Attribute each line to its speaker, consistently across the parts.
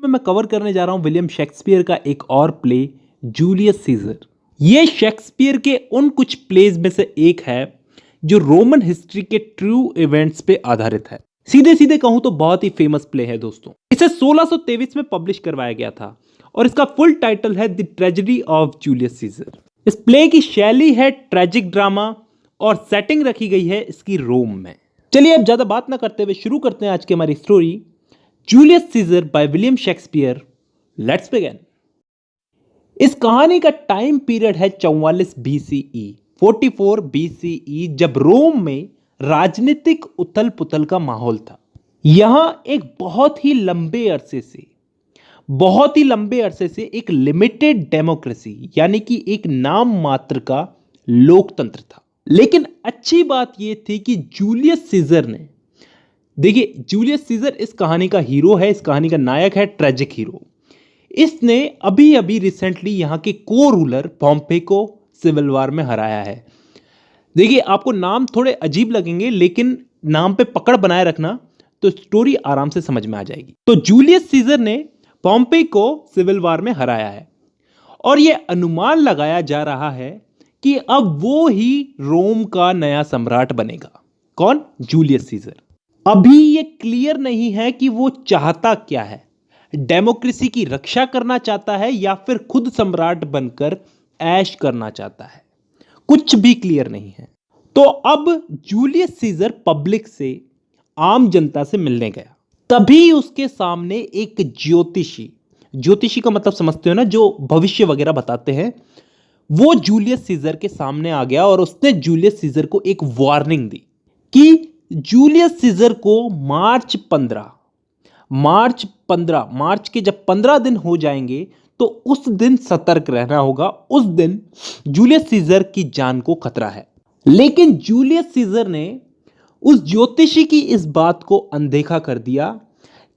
Speaker 1: में मैं कवर करने जा रहा हूं विलियम शेक्सपियर का एक और प्ले, जूलियस सीजर। ये शेक्सपियर के उन कुछ प्लेज में से एक है जो रोमन हिस्ट्री के ट्रू इवेंट्स पे आधारित है। सीधे सीधे कहूं तो बहुत ही फेमस प्ले है दोस्तों। इसे 1623 में पब्लिश करवाया गया था और इसका फुल टाइटल है the tragedy of Julius Caesar. इस प्ले की शैली है ट्रेजिक ड्रामा और सेटिंग रखी गई है इसकी रोम में। चलिए अब ज्यादा बात ना करते हुए शुरू करते हैं आज की हमारी story, Julius Caesar by William Shakespeare. Let's begin. इस कहानी का टाइम पीरियड है 44 BCE, 44 BCE, जब रोम में राजनीतिक उथल पुथल का माहौल था। यहां एक बहुत ही लंबे अरसे से एक लिमिटेड डेमोक्रेसी यानी कि एक नाम मात्र का लोकतंत्र था। लेकिन अच्छी बात यह थी कि जूलियस सीजर ने, देखिए जूलियस सीजर इस कहानी का हीरो है, इस कहानी का नायक है, ट्रेजिक हीरो। इसने अभी अभी रिसेंटली यहां के को रूलर पॉम्पे को सिविल वॉर में हराया है। देखिए आपको नाम थोड़े अजीब लगेंगे लेकिन नाम पे पकड़ बनाए रखना तो स्टोरी आराम से समझ में आ जाएगी। तो जूलियस सीजर ने पॉम्पे को सिविल वॉर में हराया है और यह अनुमान लगाया जा रहा है कि अब वो ही रोम का नया सम्राट बनेगा। कौन? Julius Caesar. अभी ये क्लियर नहीं है कि वो चाहता क्या है, डेमोक्रेसी की रक्षा करना चाहता है या फिर खुद सम्राट बनकर ऐश करना चाहता है, कुछ भी क्लियर नहीं है। तो अब जूलियस सीजर पब्लिक से, आम जनता से मिलने गया। तभी उसके सामने एक ज्योतिषी का मतलब समझते हो ना, जो भविष्य वगैरह बताते हैं, वो जूलियस सीजर के सामने आ गया और उसने जूलियस सीजर को एक वार्निंग दी कि जूलियस सीजर को मार्च के जब 15 दिन हो जाएंगे तो उस दिन सतर्क रहना होगा। उस दिन जूलियस सीजर की जान को खतरा है। लेकिन जूलियस सीजर ने उस ज्योतिषी की इस बात को अनदेखा कर दिया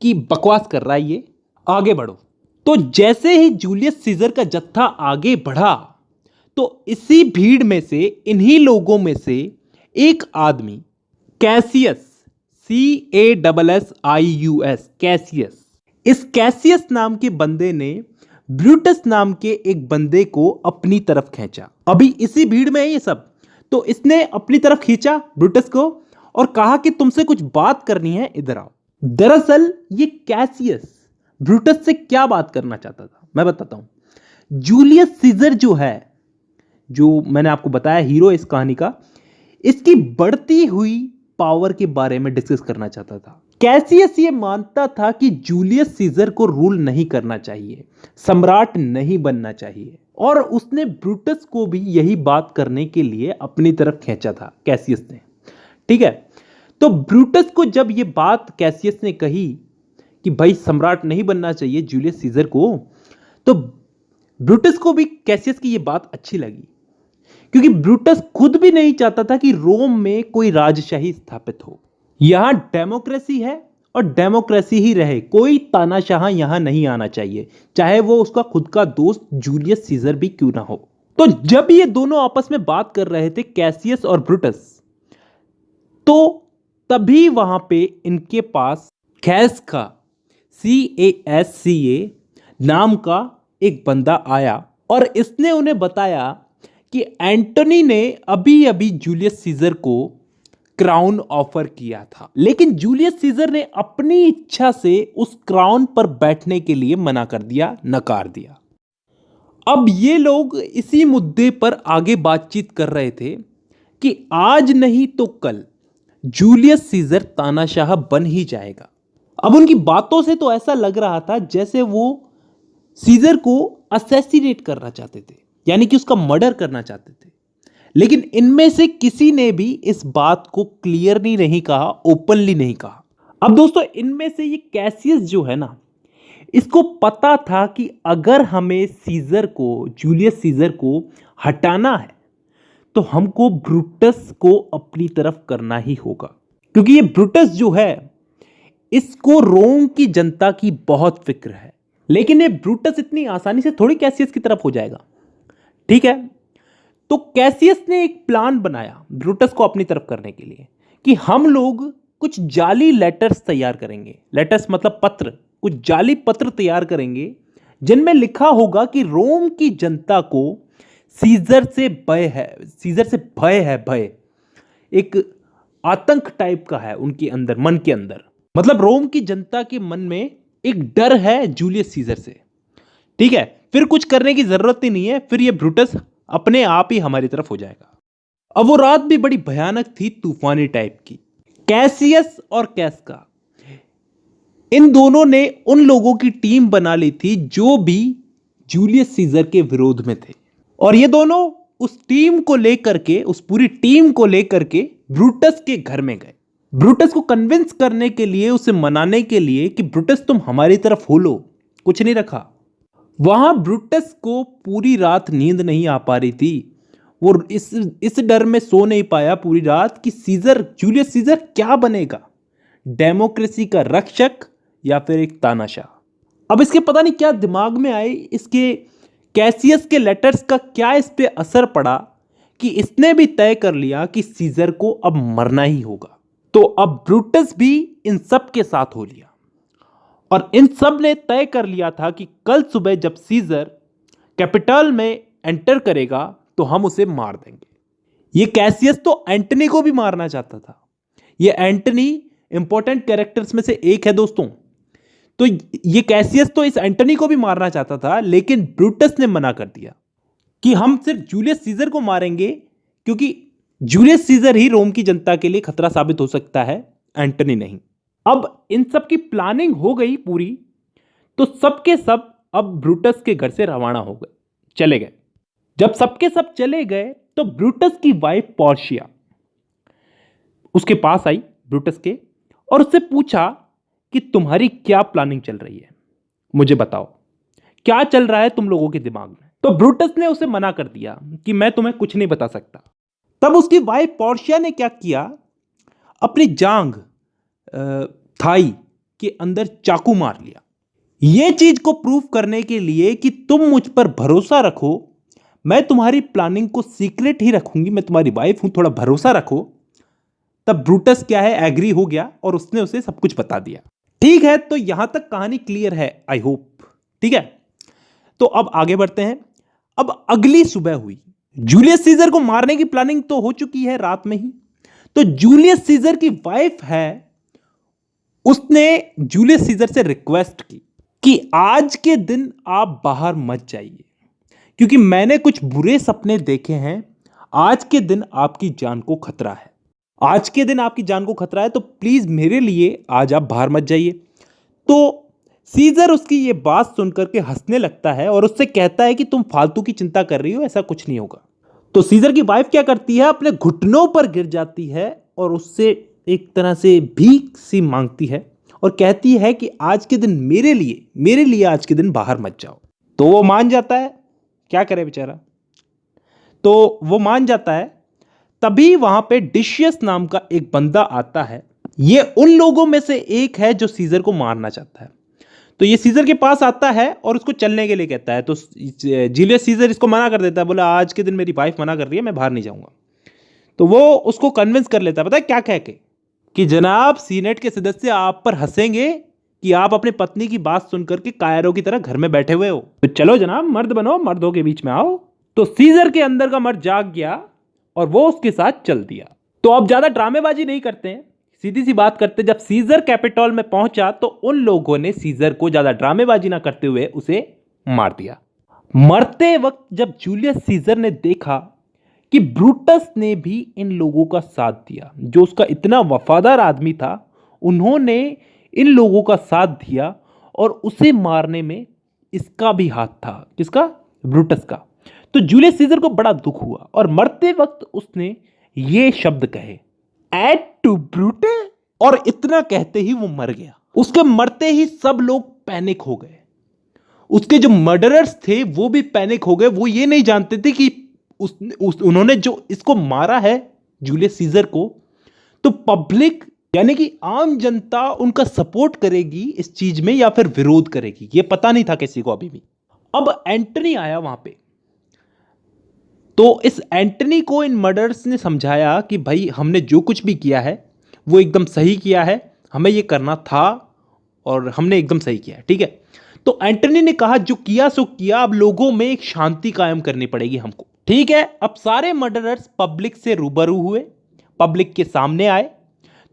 Speaker 1: कि बकवास कर रहा है ये, आगे बढ़ो। तो जैसे ही जूलियस सीजर का जत्था आगे बढ़ा तो इसी भीड़ में से, इन्हीं लोगों में से एक आदमी कैसियस, कैसियस, इस कैसियस नाम के बंदे ने ब्रूटस नाम के एक बंदे को अपनी तरफ खींचा। अभी इसी भीड़ में है ये सब, तो इसने अपनी तरफ खींचा ब्रूटस को और कहा कि तुमसे कुछ बात करनी है, इधर आओ। दरअसल ये कैसियस ब्रूटस से क्या बात करना चाहता था मैं बताता हूं। जूलियस सीजर जो है, जो मैंने आपको बताया हीरो इस कहानी का, इसकी बढ़ती हुई पावर के बारे में डिस्कस करना चाहता था। कैसियस ये मानता था कि जूलियस सीजर को रूल नहीं करना चाहिए, सम्राट नहीं बनना चाहिए, और उसने ब्रूटस को भी यही बात करने के लिए अपनी तरफ खींचा था कैसियस ने। ठीक है, तो ब्रूटस को जब ये बात कैसियस ने कही कि भाई सम्राट नहीं बनना चाहिए जूलियस सीजर को, तो ब्रूटस को भी कैसियस की ये बात अच्छी लगी, क्योंकि ब्रूटस खुद भी नहीं चाहता था कि रोम में कोई राजशाही स्थापित हो। यहां डेमोक्रेसी है और डेमोक्रेसी ही रहे, कोई तानाशाह यहां नहीं आना चाहिए, चाहे वो उसका खुद का दोस्त जूलियस सीजर भी क्यों ना हो। तो जब ये दोनों आपस में बात कर रहे थे कैसियस और ब्रूटस, तो तभी वहां पे इनके पास कैसका, CASCA नाम का एक बंदा आया और इसने उन्हें बताया कि एंटोनी ने अभी अभी जूलियस सीजर को क्राउन ऑफर किया था, लेकिन जूलियस सीजर ने अपनी इच्छा से उस क्राउन पर बैठने के लिए मना कर दिया, नकार दिया। अब ये लोग इसी मुद्दे पर आगे बातचीत कर रहे थे कि आज नहीं तो कल जूलियस सीजर तानाशाह बन ही जाएगा। अब उनकी बातों से तो ऐसा लग रहा था जैसे वो सीजर को असैसिनेट करना चाहते थे, यानी कि उसका मर्डर करना चाहते थे। लेकिन इनमें से किसी ने भी इस बात को क्लियरली नहीं कहा, ओपनली नहीं कहा। अब दोस्तों इनमें से ये कैसियस जो है ना, इसको पता था कि अगर हमें सीजर को, जूलियस सीजर को हटाना है तो हमको ब्रूटस को अपनी तरफ करना ही होगा, क्योंकि ये ब्रूटस जो है इसको रोम की जनता की बहुत फिक्र है। लेकिन ये ब्रूटस इतनी आसानी से थोड़ी कैसियस की तरफ हो जाएगा। ठीक है, तो कैसियस ने एक प्लान बनाया ब्रूटस को अपनी तरफ करने के लिए कि हम लोग कुछ जाली लेटर्स तैयार करेंगे। लेटर्स मतलब पत्र, कुछ जाली पत्र तैयार करेंगे जिनमें लिखा होगा कि रोम की जनता को सीजर से भय है, सीजर से भय है, भय एक आतंक टाइप का है उनके अंदर, मन के अंदर। मतलब रोम की जनता के मन में एक डर है जूलियस सीजर से। ठीक है, फिर कुछ करने की जरूरत ही नहीं है, फिर ये ब्रूटस अपने आप ही हमारी तरफ हो जाएगा। अब वो रात भी बड़ी भयानक थी, तूफानी टाइप की। कैसियस और कैस्का, इन दोनों ने उन लोगों की टीम बना ली थी जो भी जूलियस सीजर के विरोध में थे, और ये दोनों उस टीम को लेकर के, उस पूरी टीम को लेकर के ब्रूटस के घर में गए, ब्रूटस को कन्विंस करने के लिए, उसे मनाने के लिए कि ब्रूटस तुम हमारी तरफ हो लो। कुछ नहीं रखा। वहां ब्रूटस को पूरी रात नींद नहीं आ पा रही थी। वो इस डर में सो नहीं पाया पूरी रात कि सीजर, जूलियस सीजर क्या बनेगा, डेमोक्रेसी का रक्षक या फिर एक तानाशाह। अब इसके पता नहीं क्या दिमाग में आए, इसके कैसियस के लेटर्स का क्या इस पे असर पड़ा कि इसने भी तय कर लिया कि सीजर को अब मरना ही होगा। तो अब ब्रूटस भी इन सब के साथ हो लिया, और इन सब ने तय कर लिया था कि कल सुबह जब सीजर कैपिटल में एंटर करेगा तो हम उसे मार देंगे। ये कैसियस तो एंटनी को भी मारना चाहता था। ये एंटनी इंपॉर्टेंट कैरेक्टर्स में से एक है दोस्तों। तो ये कैसियस तो इस एंटनी को भी मारना चाहता था, लेकिन ब्रूटस ने मना कर दिया कि हम सिर्फ जूलियस सीजर को मारेंगे, क्योंकि जूलियस सीजर ही रोम की जनता के लिए खतरा साबित हो सकता है, एंटनी नहीं। अब इन सब की प्लानिंग हो गई पूरी, तो सबके सब अब ब्रूटस के घर से रवाना हो गए, चले गए। जब सबके सब चले गए तो ब्रूटस की वाइफ पोर्शिया उसके पास आई, ब्रूटस के, और उससे पूछा कि तुम्हारी क्या प्लानिंग चल रही है, मुझे बताओ क्या चल रहा है तुम लोगों के दिमाग में। तो ब्रूटस ने उसे मना कर दिया कि मैं तुम्हें कुछ नहीं बता सकता। तब उसकी वाइफ पोर्शिया ने क्या किया, अपनी जांग, थाई के अंदर चाकू मार लिया। यह चीज को प्रूव करने के लिए कि तुम मुझ पर भरोसा रखो, मैं तुम्हारी प्लानिंग को सीक्रेट ही रखूंगी, मैं तुम्हारी वाइफ हूं, थोड़ा भरोसा रखो। तब ब्रूटस क्या है, एग्री हो गया और उसने उसे सब कुछ बता दिया। ठीक है, तो यहां तक कहानी क्लियर है, आई होप। ठीक है, तो अब आगे बढ़ते हैं। अब अगली सुबह हुई, जूलियस सीजर को मारने की प्लानिंग तो हो चुकी है रात में ही। तो जूलियस सीजर की वाइफ है, उसने जूलियस सीजर से रिक्वेस्ट की कि आज के दिन आप बाहर मत जाइए, क्योंकि मैंने कुछ बुरे सपने देखे हैं। आज के दिन आपकी जान को खतरा है, आज के दिन आपकी जान को खतरा है, तो प्लीज मेरे लिए आज आप बाहर मत जाइए। तो सीजर उसकी ये बात सुनकर के हंसने लगता है और उससे कहता है कि तुम फालतू की चिंता कर रही हो, ऐसा कुछ नहीं होगा। तो सीजर की वाइफ क्या करती है, अपने घुटनों पर गिर जाती है और उससे एक तरह से भीख सी मांगती है और कहती है कि आज के दिन मेरे लिए आज के दिन बाहर मत जाओ। तो वो मान जाता है, क्या करे बेचारा, तो वो मान जाता है। तभी वहां पे डिशियस नाम का एक बंदा आता है। ये उन लोगों में से एक है जो सीजर को मारना चाहता है। तो ये सीजर के पास आता है और उसको चलने के लिए कहता है। तो जूलियस सीजर इसको मना कर देता है, बोला आज के दिन मेरी वाइफ मना कर रही है, मैं बाहर नहीं जाऊंगा। तो वो उसको कन्विंस कर लेता है, पता है क्या कह के, कि जनाब सीनेट के सदस्य आप पर हंसेंगे कि आप अपनी पत्नी की बात सुनकर के कायरों की तरह घर में बैठे हुए हो, तो चलो जनाब मर्द बनो, मर्दों के बीच में आओ। तो सीजर के अंदर का मर्द जाग गया और वो उसके साथ चल दिया। तो अब ज्यादा ड्रामेबाजी नहीं करते हैं, सीधी सी बात करते। जब सीजर कैपिटल में पहुंचा तो उन लोगों ने सीजर को ज्यादा ड्रामेबाजी ना करते हुए उसे मार दिया। मरते वक्त जब जूलियस सीजर ने देखा कि ब्रूटस ने भी इन लोगों का साथ दिया, जो उसका इतना वफादार आदमी था, उन्होंने इन लोगों का साथ दिया और उसे मारने में इसका भी हाथ था। किसका? ब्रूटस का। तो जूलियस सीजर को बड़ा दुख हुआ और मरते वक्त उसने ये शब्द कहे, एट टू ब्रूटे, और इतना कहते ही वो मर गया। उसके मरते ही सब लोग पैनिक हो गए। उसके जो मर्डरर्स थे वो भी पैनिक हो गए। वो ये नहीं जानते थे कि उन्होंने जो इसको मारा है जूलियस सीजर को, तो पब्लिक यानी कि आम जनता उनका सपोर्ट करेगी इस चीज में या फिर विरोध करेगी, ये पता नहीं था किसी को अभी भी। अब एंटनी आया वहां पे, तो इस एंटनी को इन मर्डर्स ने समझाया कि भाई हमने जो कुछ भी किया है वो एकदम सही किया है, हमें ये करना था और हमने एकदम सही किया है, ठीक है। तो एंटनी ने कहा जो किया सो किया, अब लोगों में एक शांति कायम करनी पड़ेगी हमको, ठीक है। अब सारे मर्डरर्स पब्लिक से रूबरू हुए, पब्लिक के सामने आए।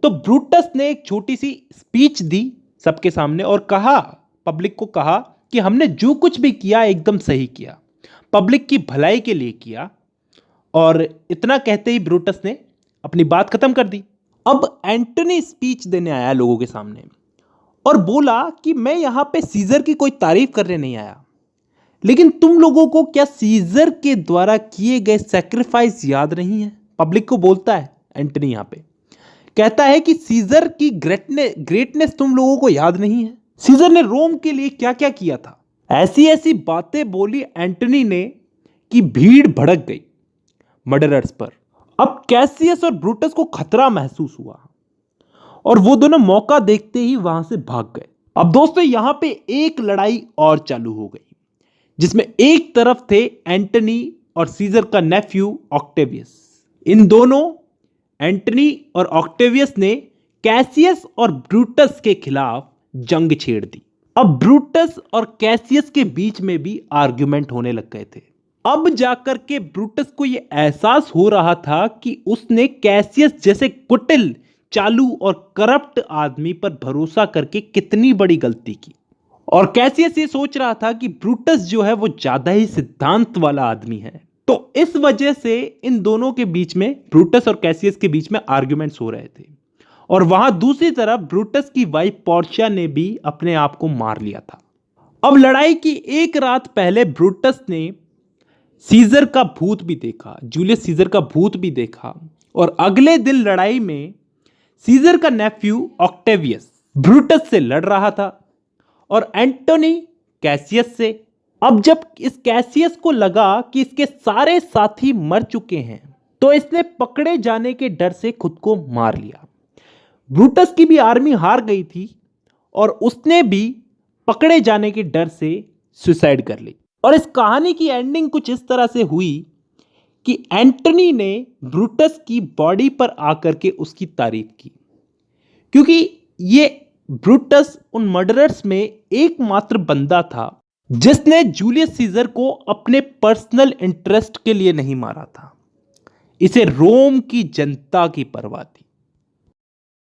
Speaker 1: तो ब्रूटस ने एक छोटी सी स्पीच दी सबके सामने और कहा, पब्लिक को कहा कि हमने जो कुछ भी किया एकदम सही किया, पब्लिक की भलाई के लिए किया। और इतना कहते ही ब्रूटस ने अपनी बात खत्म कर दी। अब एंटनी स्पीच देने आया लोगों के सामने और बोला कि मैं यहां पे सीजर की कोई तारीफ करने नहीं आया, लेकिन तुम लोगों को क्या सीजर के द्वारा किए गए सैक्रिफाइस याद नहीं है। पब्लिक को बोलता है एंटनी, यहां पे कहता है कि सीजर की ग्रेटनेस तुम लोगों को याद नहीं है, सीजर ने रोम के लिए क्या क्या किया था। ऐसी ऐसी बातें बोली एंटनी ने कि भीड़ भड़क गई मर्डरर्स पर। अब कैसियस और ब्रूटस को खतरा महसूस हुआ और वो दोनों मौका देखते ही वहां से भाग गए। अब दोस्तों यहां पे एक लड़ाई और चालू हो गई, जिसमें एक तरफ थे एंटनी और सीजर का नेफ्यू ऑक्टेवियस। इन दोनों एंटनी और ऑक्टेवियस ने कैसियस और ब्रूटस के खिलाफ जंग छेड़ दी। अब ब्रूटस और कैसियस के बीच में भी आर्ग्यूमेंट होने लग गए थे। अब जाकर के ब्रूटस को यह एहसास हो रहा था कि उसने कैसियस जैसे कुटिल, चालू और करप्ट आदमी पर भरोसा करके कितनी बड़ी गलती की। और कैसियस ये सोच रहा था कि ब्रूटस जो है वो ज्यादा ही सिद्धांत वाला आदमी है। तो इस वजह से इन दोनों के बीच में, ब्रूटस और कैसियस के बीच में आर्ग्यूमेंट्स हो रहे थे। और वहां दूसरी तरफ ब्रूटस की वाइफ पोर्शिया ने भी अपने आप को मार लिया था। अब लड़ाई की एक रात पहले ब्रूटस ने सीजर का भूत भी देखा, जूलियस सीजर का भूत भी देखा। और अगले दिन लड़ाई में सीजर का नेफ्यू ऑक्टेवियस ब्रूटस से लड़ रहा था और एंटनी कैसियस से। अब जब इस कैसियस को लगा कि इसके सारे साथी मर चुके हैं, तो इसने पकड़े जाने के डर से खुद को मार लिया। ब्रूटस की भी आर्मी हार गई थी और उसने भी पकड़े जाने के डर से सुसाइड कर ली। और इस कहानी की एंडिंग कुछ इस तरह से हुई कि एंटनी ने ब्रूटस की बॉडी पर आकर के उसकी तारीफ की, क्योंकि ये ब्रूटस उन मर्डरर्स में एकमात्र बंदा था जिसने जूलियस सीजर को अपने पर्सनल इंटरेस्ट के लिए नहीं मारा था। इसे रोम की जनता की परवाह थी।